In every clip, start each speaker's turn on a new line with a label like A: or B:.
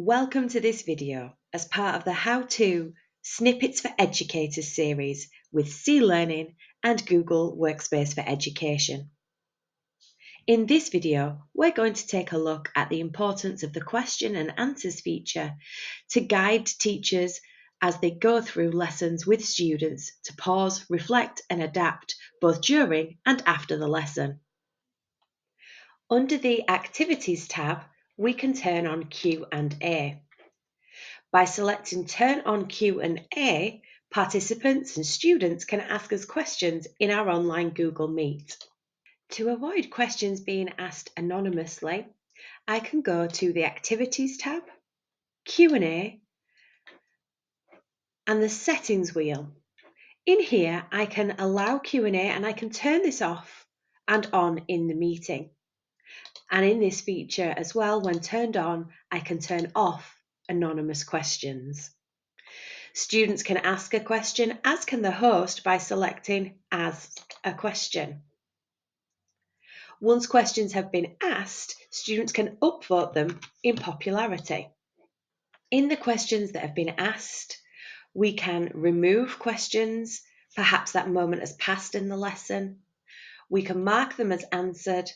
A: Welcome to this video as part of the How To Snippets for Educators series with C Learning and Google Workspace for Education. In this video, we're going to take a look at the importance of the question and answers feature to guide teachers as they go through lessons with students to pause, reflect and adapt both during and after the lesson. Under the Activities tab, we can turn on Q&A. By selecting Turn on Q&A, participants and students can ask us questions in our online Google Meet. To avoid questions being asked anonymously, I can go to the Activities tab, Q&A, and the Settings wheel. In here, I can allow Q&A and I can turn this off and on in the meeting. And in this feature as well, when turned on, I can turn off anonymous questions. Students can ask a question, as can the host, by selecting Ask a Question. Once questions have been asked, students can upvote them in popularity. In the questions that have been asked, we can remove questions, perhaps that moment has passed in the lesson. We can mark them as answered,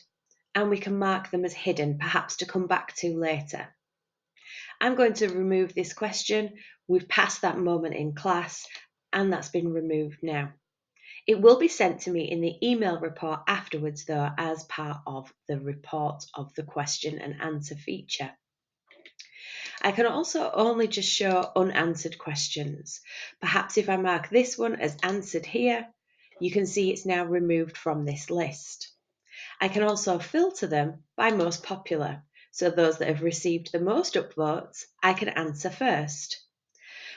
A: and we can mark them as hidden, perhaps to come back to later. I'm going to remove this question. We've passed that moment in class and that's been removed now. It will be sent to me in the email report afterwards though, as part of the report of the question and answer feature. I can also only just show unanswered questions. Perhaps if I mark this one as answered here, you can see it's now removed from this list. I can also filter them by most popular. So those that have received the most upvotes, I can answer first.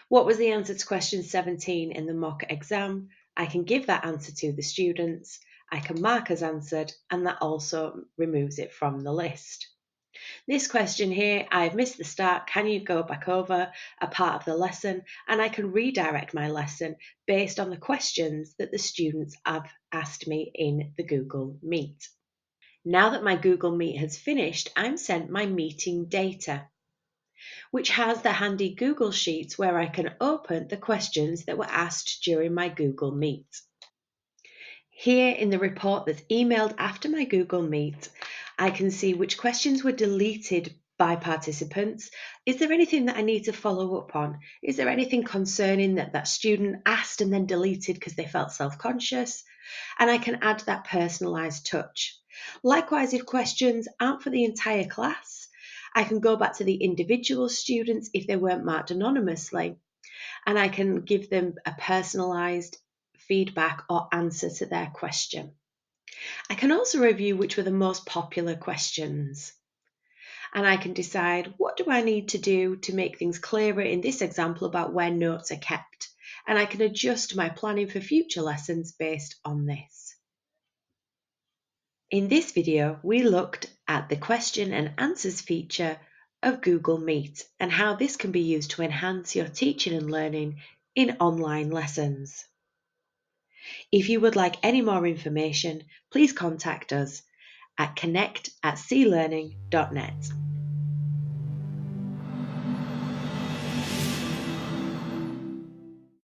A: What was the answer to question 17 in the mock exam? I can give that answer to the students. I can mark as answered, and that also removes it from the list. This question here, I've missed the start. Can you go back over a part of the lesson? And I can redirect my lesson based on the questions that the students have asked me in the Google Meet. Now that my Google Meet has finished, I'm sent my meeting data, which has the handy Google Sheets where I can open the questions that were asked during my Google Meet. Here in the report that's emailed after my Google Meet, I can see which questions were deleted by participants. Is there anything that I need to follow up on? Is there anything concerning that student asked and then deleted because they felt self-conscious? And I can add that personalised touch. Likewise, if questions aren't for the entire class, I can go back to the individual students if they weren't marked anonymously, and I can give them a personalised feedback or answer to their question. I can also review which were the most popular questions. And I can decide, what do I need to do to make things clearer in this example about where notes are kept? And I can adjust my planning for future lessons based on this. In this video, we looked at the question and answers feature of Google Meet and how this can be used to enhance your teaching and learning in online lessons. If you would like any more information, please contact us at connect@clearning.net.